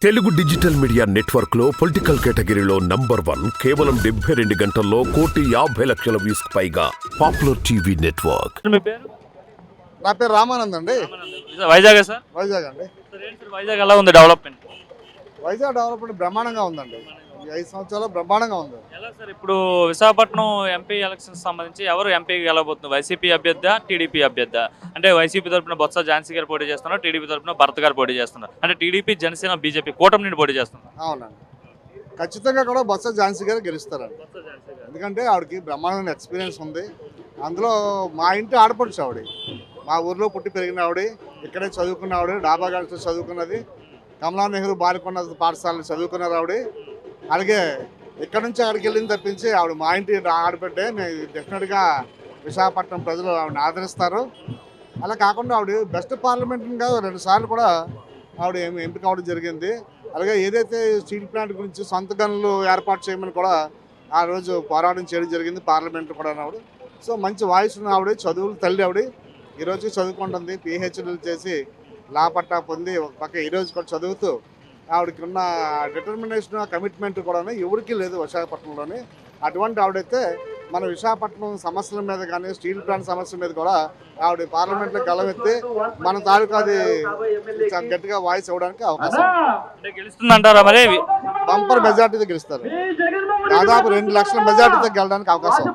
Telugu digital media network లో political కేటగిరీలో #1 కేవలం 72 గంటల్లో 1,50,00,000 వ్యూస్ పైగా పాపులర్ టీవీ నెట్వర్క్. మీ పేరు? నా పేరు రామానంద్ అండి. వైజాగ్ సార్. వైజాగ్ అండి. వైజాగ్ ఎలా ఉంది డెవలప్మెంట్? వైజాగ్ డెవలప్మెంట్ బ్రహ్మాండంగా ఉందండి. ఈ 5 సంవత్సరాలు బ్రహ్మాండంగా ఉంది. ఎలా సార్ ఇప్పుడు విశాఖపట్నం ఎంపీ ఎలక్షన్స్ సంబంధించి ఎవరు ఎంపీకి గెలవబోతుంది? వైసీపీ అభ్యర్థి, టీడీపీ అభ్యర్థి? అంటే వైసీపీ తరఫున బొత్స ఝాన్సీ గారు పోటీ చేస్తున్నారు, టీడీపీ తరఫున భరత్ గారు పోటీ చేస్తున్నారు. అంటే టీడీపీ, జనసేన, బీజేపీ కూటమి నుండి పోటీ చేస్తున్నారు. అవునండి, ఖచ్చితంగా కూడా బొత్స ఝాన్సీ గారు గెలుస్తారండి. ఎందుకంటే ఆవిడకి బ్రహ్మాండమైన ఎక్స్పీరియన్స్ ఉంది. అందులో మా ఇంటి ఆడపడుచు ఆవిడ, మా ఊర్లో పుట్టి పెరిగిన ఆవిడ, ఇక్కడే చదువుకున్న ఆవిడ, డాబా గారితో చదువుకున్నది, కమలా నెహ్రూ బాలికొండ పాఠశాలను చదువుకున్నారు ఆవిడ. అలాగే ఇక్కడ నుంచి అక్కడికి వెళ్ళింది తప్పించి ఆవిడ మా ఇంటి ఆడబిడ్డే. డెఫినెట్గా విశాఖపట్నం ప్రజలు ఆవిడని ఆదరిస్తారు. అలా కాకుండా ఆవిడ బెస్ట్ పార్లమెంటరీగా 2 సార్లు కూడా ఆవిడ ఎంపిక అవడం జరిగింది. అలాగే ఏదైతే స్టీల్ ప్లాంట్ గురించి సొంత గనులు ఏర్పాటు చేయమని కూడా ఆ రోజు పోరాటం చేయడం జరిగింది పార్లమెంట్లో కూడా ఆవిడ. సో మంచి వాయిస్ ఉన్న ఆవిడ, చదువులు తల్లి ఆవిడ. ఈరోజు చదువుకుంటుంది, పిహెచ్డీలు చేసి లా పట్టా పొంది ఒక పక్క ఈరోజు కూడా చదువుతూ ఆవిడకి ఉన్న డిటర్మినేషన్, కమిట్మెంట్ కూడా ఎవరికి లేదు విశాఖపట్నంలోని. అటువంటి ఆవిడైతే మన విశాఖపట్నం సమస్యల మీద కానీ స్టీల్ ప్లాంట్ సమస్యల మీద కూడా ఆవిడ పార్లమెంట్లో గలమెత్తి మన తాలూకా అది గట్టిగా వాయిస్ ఇవ్వడానికి అవకాశం గెలుస్తుందంటారా? మరి బంపర్ మెజార్టీతో గెలుస్తారు. దాదాపు 2 లక్షల మెజార్టీతో గెలడానికి అవకాశం.